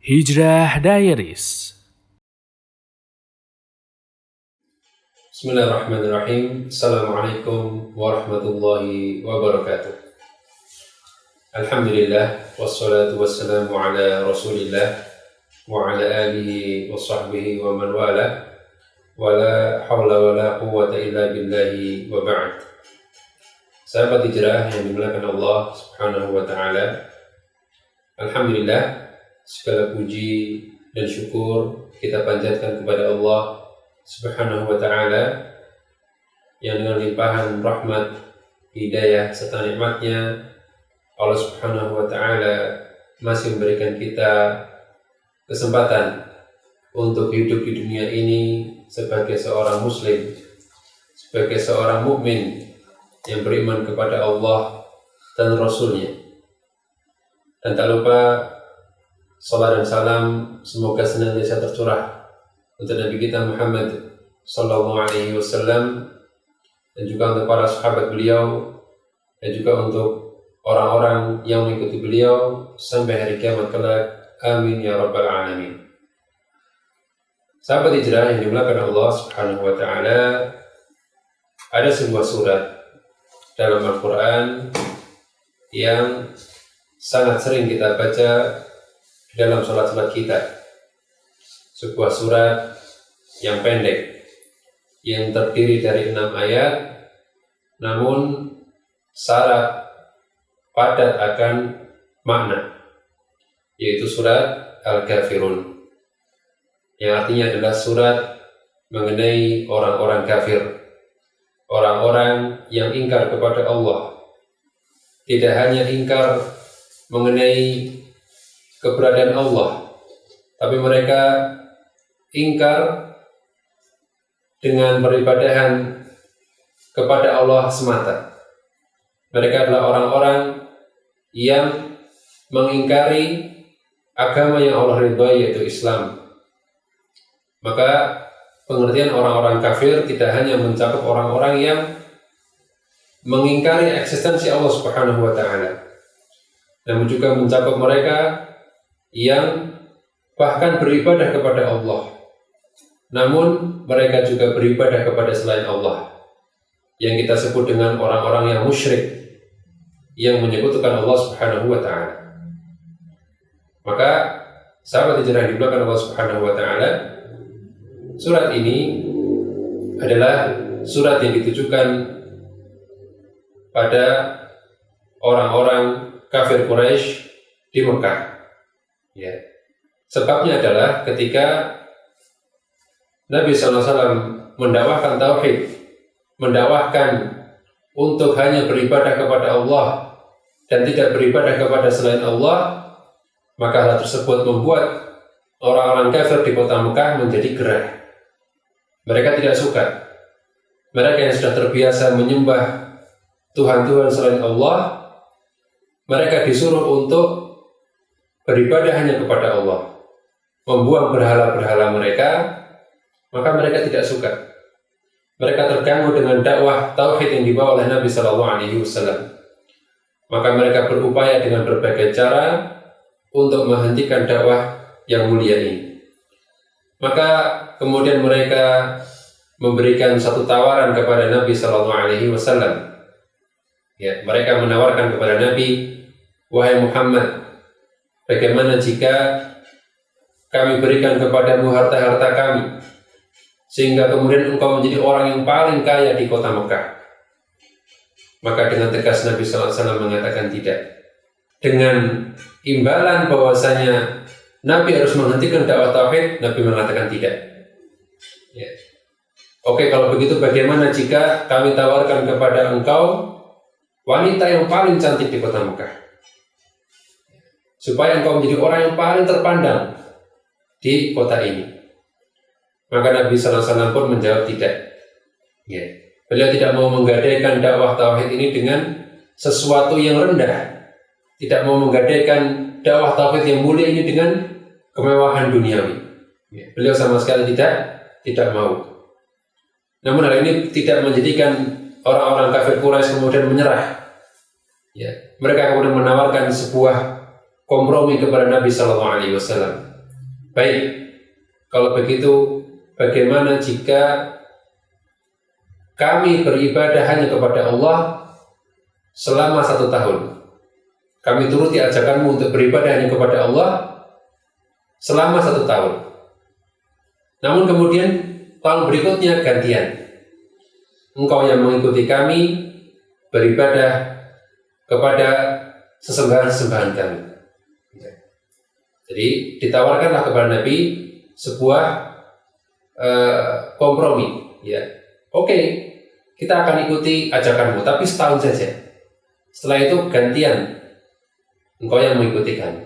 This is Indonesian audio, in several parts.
Hijrah Diaries. Bismillahirrahmanirrahim. Assalamualaikum warahmatullahi wabarakatuh. Alhamdulillah, wassalatu wassalamu ala rasulillah wa ala alihi wa sahbihi wa man wala wa la hawla wa la quwwata illa billahi wa ba'd. Sahabat hijrah yang dimuliakan Allah subhanahu wa ta'ala, alhamdulillah, segala puji dan syukur kita panjatkan kepada Allah subhanahu wa ta'ala yang dengan limpahan rahmat, hidayah serta nikmatnya Allah subhanahu wa ta'ala masih memberikan kita kesempatan untuk hidup di dunia ini sebagai seorang muslim, sebagai seorang mukmin yang beriman kepada Allah dan Rasulnya. Dan tak lupa salat dan salam semoga senantiasa tercurah untuk Nabi kita Muhammad sallallahu alaihi wasallam dan juga untuk para sahabat beliau dan juga untuk orang-orang yang mengikuti beliau sampai hari kiamat kelak. Amin ya rabbal alamin. Sahabat hijrah yang dimuliakan Allah subhanahu wa ta'ala, ada sebuah surat dalam Al-Quran yang sangat sering kita baca dalam salat-salat kita. Sebuah surat yang pendek yang terdiri dari 6 ayat, namun syarat padat akan makna, yaitu surat Al-Kafirun, yang artinya adalah surat mengenai orang-orang kafir, orang-orang yang ingkar kepada Allah. Tidak hanya ingkar mengenai keberadaan Allah, tapi mereka ingkar dengan beribadahan kepada Allah semata. Mereka adalah orang-orang yang mengingkari agama yang Allah ridhai, yaitu Islam. Maka pengertian orang-orang kafir tidak hanya mencakup orang-orang yang mengingkari eksistensi Allah Subhanahu wa ta'ala, namun juga mencakup mereka yang bahkan beribadah kepada Allah, namun mereka juga beribadah kepada selain Allah, yang kita sebut dengan orang-orang yang musyrik, yang menyekutukan Allah Subhanahu wa ta'ala. Maka sahabat hijrah yang dimuliakan Allah Subhanahu wa ta'ala, surat ini adalah surat yang ditujukan pada orang-orang kafir Quraisy di Mekah. Ya. Sebabnya adalah ketika Nabi SAW mendakwahkan tauhid, mendakwahkan untuk hanya beribadah kepada Allah dan tidak beribadah kepada selain Allah, maka hal tersebut membuat orang-orang kafir di kota Mekah menjadi gerah. Mereka tidak suka. Mereka yang sudah terbiasa menyembah Tuhan-Tuhan selain Allah, mereka disuruh untuk beribadah hanya kepada Allah, membuang berhala-berhala mereka, maka mereka tidak suka. Mereka terganggu dengan dakwah tauhid yang dibawa oleh Nabi sallallahu alaihi wasallam. Maka mereka berupaya dengan berbagai cara untuk menghentikan dakwah yang mulia ini. Maka kemudian mereka memberikan satu tawaran kepada Nabi sallallahu alaihi wasallam. Ya, mereka menawarkan kepada Nabi, "Wahai Muhammad, bagaimana jika kami berikan kepadamu harta-harta kami, sehingga kemudian engkau menjadi orang yang paling kaya di kota Mekah?" Maka dengan tegas Nabi SAW mengatakan tidak. Dengan imbalan bahwasanya Nabi harus menghentikan dakwah tauhid, Nabi mengatakan tidak. Ya. Oke, kalau begitu bagaimana jika kami tawarkan kepada engkau wanita yang paling cantik di kota Mekah, supaya engkau menjadi orang yang paling terpandang di kota ini? Maka Nabi SAW pun menjawab tidak. Ya. Beliau tidak mau menggadaikan dakwah tauhid ini dengan sesuatu yang rendah, tidak mau menggadaikan dakwah tauhid yang mulia ini dengan kemewahan duniawi. Ya. Beliau sama sekali tidak mau. Namun hal ini tidak menjadikan orang-orang kafir Quraisy kemudian menyerah. Ya. Mereka kemudian menawarkan sebuah kompromi kepada Nabi SAW. Baik, kalau begitu bagaimana jika kami beribadah hanya kepada Allah selama 1 tahun? Kami turuti ajakanmu untuk beribadah hanya kepada Allah selama 1 tahun. Namun kemudian tahun berikutnya gantian. Engkau yang mengikuti kami beribadah kepada sesembahan-sesembahan kami. Jadi ditawarkanlah kepada Nabi sebuah kompromi. Ya, oke, kita akan ikuti ajakanmu, tapi setahun saja. Setelah itu gantian, engkau yang mengikuti kami.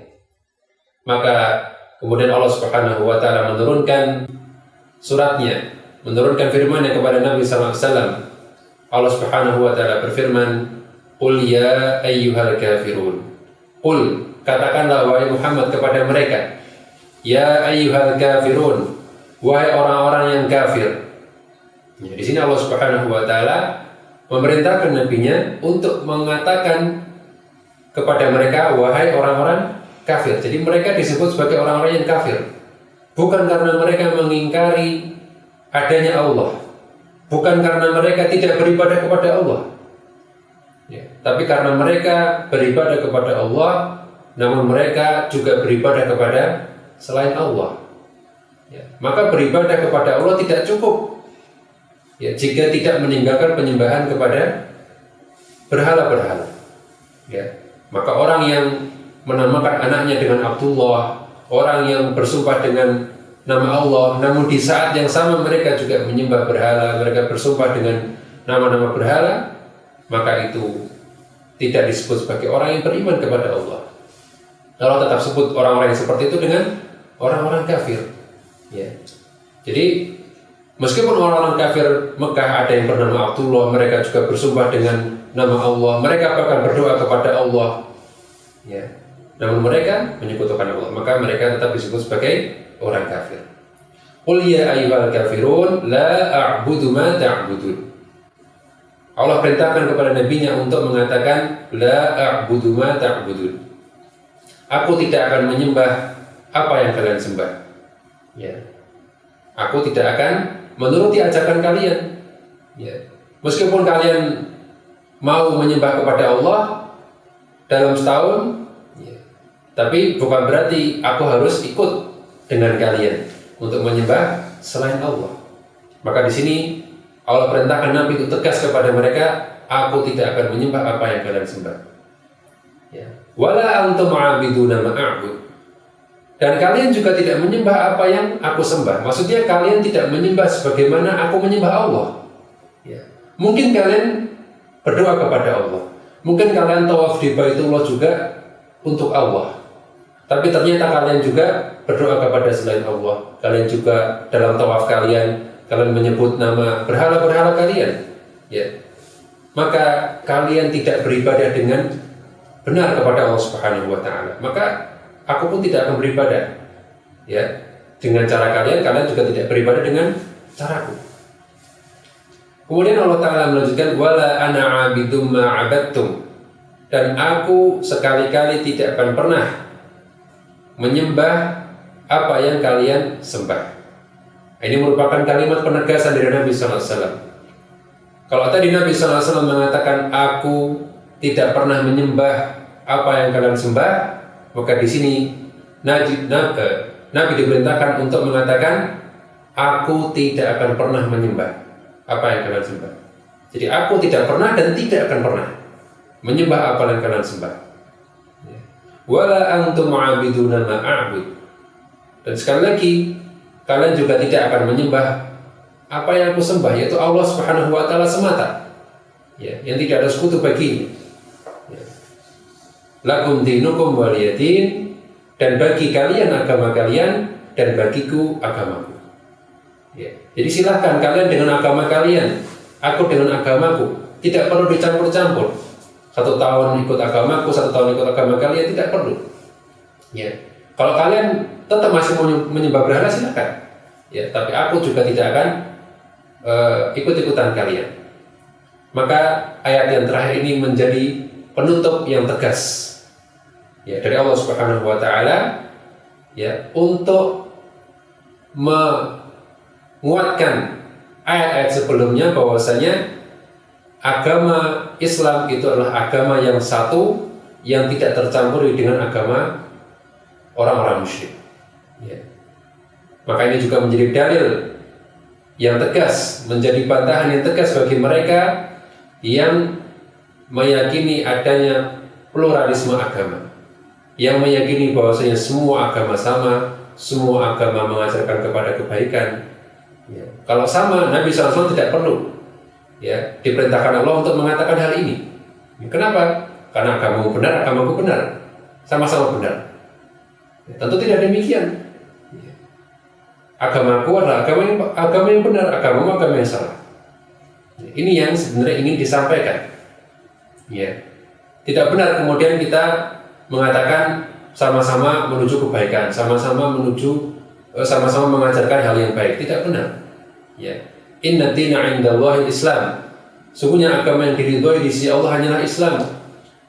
Maka kemudian Allah Subhanahu wa Ta'ala menurunkan suratnya, menurunkan firman-Nya kepada Nabi sallallahu alaihi wasallam. Allah Subhanahu wa Ta'ala berfirman, "Qul ya ayyuhal kafirun." Qul, katakanlah wahai Muhammad kepada mereka, ya ayyuhal kafirun, wahai orang-orang yang kafir. Ya, di sini Allah Subhanahu wa Ta'ala memerintahkan nabinya untuk mengatakan kepada mereka wahai orang-orang kafir. Jadi mereka disebut sebagai orang-orang yang kafir bukan karena mereka mengingkari adanya Allah, bukan karena mereka tidak beribadah kepada Allah, ya, tapi karena mereka beribadah kepada Allah, namun mereka juga beribadah kepada selain Allah. Ya, maka beribadah kepada Allah tidak cukup, ya, jika tidak meninggalkan penyembahan kepada berhala-berhala. Ya, maka orang yang menamakan anaknya dengan Abdullah, orang yang bersumpah dengan nama Allah, namun di saat yang sama mereka juga menyembah berhala, mereka bersumpah dengan nama-nama berhala, maka itu tidak disebut sebagai orang yang beriman kepada Allah. Allah tetap sebut orang-orang yang seperti itu dengan orang-orang kafir. Ya. Jadi meskipun orang-orang kafir Mekah ada yang bernama Abdullah, mereka juga bersumpah dengan nama Allah, mereka bahkan berdoa kepada Allah. Ya. Namun mereka menyekutukan Allah, maka mereka tetap disebut sebagai orang kafir. Qul ya ayyuhal kafirun la a'budu ma ta'budun. Allah perintahkan kepada nabinya untuk mengatakan la a'budu ma ta'budun. Aku tidak akan menyembah apa yang kalian sembah. Ya. Aku tidak akan menuruti ajakan kalian. Ya. Meskipun kalian mau menyembah kepada Allah dalam setahun, tapi bukan berarti aku harus ikut dengan kalian untuk menyembah selain Allah. Maka di sini Allah perintahkan Nabi itu tegas kepada mereka, aku tidak akan menyembah apa yang kalian sembah. Ya. Wala antum a'biduna ma a'bud. Dan kalian juga tidak menyembah apa yang aku sembah. Maksudnya kalian tidak menyembah sebagaimana aku menyembah Allah. Ya. Mungkin kalian berdoa kepada Allah. Mungkin kalian tawaf di Baitullah juga untuk Allah. Tapi ternyata kalian juga berdoa kepada selain Allah. Kalian juga dalam tawaf kalian menyebut nama berhala-berhala kalian. Ya. Maka kalian tidak beribadah dengan benar kepada Allah Subhanahu wa Ta'ala. Maka aku pun tidak akan beribadah. Ya. Dengan cara kalian juga tidak beribadah dengan caraku. Kemudian Allah Ta'ala melanjutkan, wala ana 'abidum ma 'abadtum. Dan aku sekali-kali tidak akan pernah menyembah apa yang kalian sembah. Ini merupakan kalimat penegasan dari Nabi sallallahu alaihi wasallam. Kalau tadi Nabi sallallahu alaihi wasallam mengatakan aku tidak pernah menyembah apa yang kalian sembah, maka di sini Nabi diperintahkan untuk mengatakan aku tidak akan pernah menyembah apa yang kalian sembah. Jadi aku tidak pernah dan tidak akan pernah menyembah apa yang kalian sembah. Wala antum 'abiduna ma a'bud. Dan sekali lagi, kalian juga tidak akan menyembah apa yang aku sembah, yaitu Allah Subhanahu wa Ta'ala semata. Ya, yang tidak ada sekutu baginya. Ya. Lakum dinukum waliyadin, dan bagi kalian agama kalian dan bagiku agamaku. Ya. Jadi silahkan kalian dengan agama kalian, aku dengan agamaku, tidak perlu dicampur-campur. 1 tahun ikut agamaku, 1 tahun ikut agama kalian, tidak perlu. Ya. Kalau kalian tetap masih menyembah berhala, silakan. Ya, tapi aku juga tidak akan ikut-ikutan kalian. Maka ayat yang terakhir ini menjadi penutup yang tegas, ya, dari Allah Subhanahu wa Ta'ala, ya, untuk menguatkan ayat-ayat sebelumnya bahwasanya agama Islam itu adalah agama yang satu, yang tidak tercampuri dengan agama orang-orang musyrik. Ya. Maka ini juga menjadi dalil yang tegas, menjadi bantahan yang tegas bagi mereka yang meyakini adanya pluralisme agama, yang meyakini bahwasanya semua agama sama, semua agama mengajarkan kepada kebaikan. Ya. Kalau sama, Nabi SAW tidak perlu diperintahkan Allah untuk mengatakan hal ini. Kenapa? Karena agamamu benar, agamaku benar, sama-sama benar. Tentu tidak demikian. Agamaku adalah agama yang benar, agamamu agama yang salah. Ini yang sebenarnya ingin disampaikan. Ya. Tidak benar kemudian kita mengatakan sama-sama menuju kebaikan, sama-sama mengajarkan hal yang baik. Tidak benar. Ya. Inna dina 'indallahi Islam. Sungguhnya agama yang diridhoi di sisi Allah hanyalah Islam.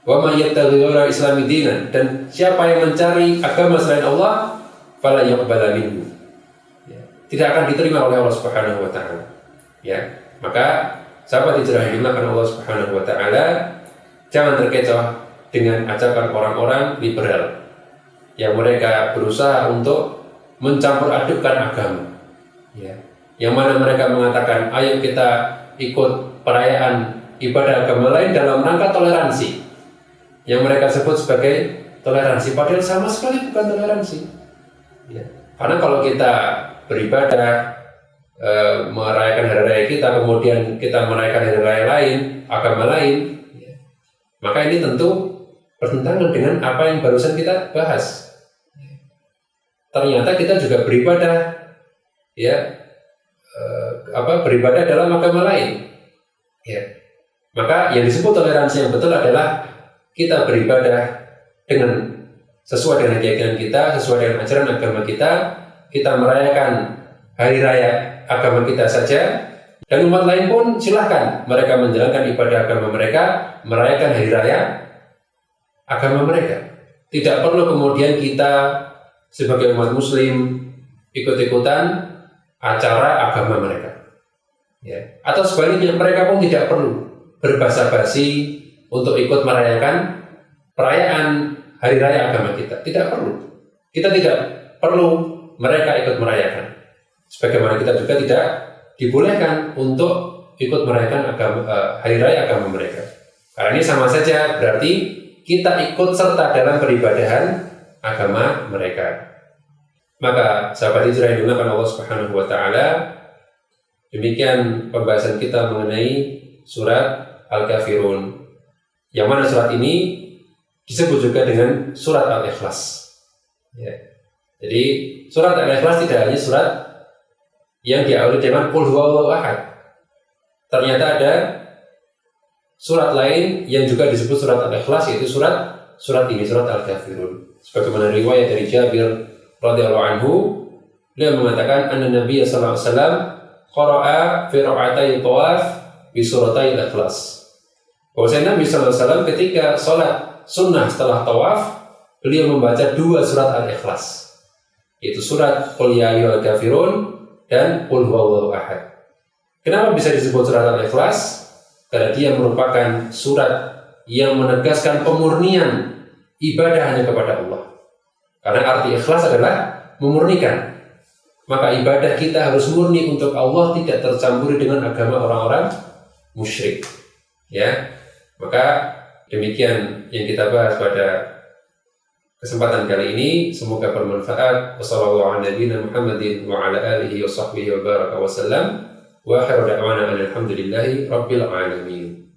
Wa may yattaghi ghaira islami dinan, dan siapa yang mencari agama selain Allah fala yuqbala minhu, tidak akan diterima oleh Allah Subhanahu wa taala. Ya, maka sahabat hijrah yang dimuliakan Allah Subhanahu wa taala, jangan terkecoh dengan ajakan orang-orang liberal yang mereka berusaha untuk mencampur adukkan agama. Ya, yang mana mereka mengatakan, ayo kita ikut perayaan ibadah agama lain dalam rangka toleransi, yang mereka sebut sebagai toleransi, padahal sama sekali bukan toleransi. Ya. Karena kalau kita beribadah, merayakan hari raya kita, kemudian kita merayakan hari raya lain, agama lain, ya, maka ini tentu bertentangan dengan apa yang barusan kita bahas. Ternyata kita juga beribadah, beribadah dalam agama lain. Ya. Maka yang disebut toleransi yang betul adalah kita beribadah dengan sesuai dengan keyakinan kita, sesuai dengan ajaran agama kita merayakan hari raya agama kita saja, dan umat lain pun silahkan mereka menjalankan ibadah agama mereka, merayakan hari raya agama mereka. Tidak perlu kemudian kita sebagai umat muslim ikut-ikutan acara agama mereka. Ya. Atau sebaliknya, mereka pun tidak perlu berbasa-basi untuk ikut merayakan perayaan hari raya agama kita. Tidak perlu. Kita tidak perlu mereka ikut merayakan. Sebagaimana kita juga tidak dibolehkan untuk ikut merayakan hari raya agama mereka. Karena ini sama saja berarti kita ikut serta dalam peribadahan agama mereka. Maka sahabat hijrah yang dimuliakan Allah Subhanahu wa taala, demikian pembahasan kita mengenai surat Al-Kafirun. Yang mana surat ini disebut juga dengan surat Al-Ikhlas. Ya. Jadi surat Al-Ikhlas tidak hanya surat yang diawali dengan Qul huwallahu ahad. Ternyata ada surat lain yang juga disebut surat Al-Ikhlas, yaitu surat ini, surat Al-Kafirun. Sebagaimana riwayat dari Jabir radhiyallahu anhu, beliau mengatakan anna Nabi sallallahu alaihi wasallam qara'a fi rak'atay thawaf bi suratay Al-Ikhlas. Bahwasanya Nabi sallallahu alaihi wasallam ketika sholat sunnah setelah tawaf, beliau membaca dua surat Al-Ikhlas, yaitu surat Qul ya ayyuhal kafirun dan Qul huwallahu ahad. Kenapa bisa disebut surat Al-Ikhlas? Karena dia merupakan surat yang menegaskan pemurnian ibadah hanya kepada Allah. Karena arti ikhlas adalah memurnikan. Maka ibadah kita harus murni untuk Allah, tidak tercampuri dengan agama orang-orang musyrik. Ya, maka demikian yang kita bahas pada kesempatan kali ini. Semoga bermanfaat. Wassalamualaikum warahmatullahi wabarakatuh. Wa akhiru da'wana alhamdulillahi rabbil alamin.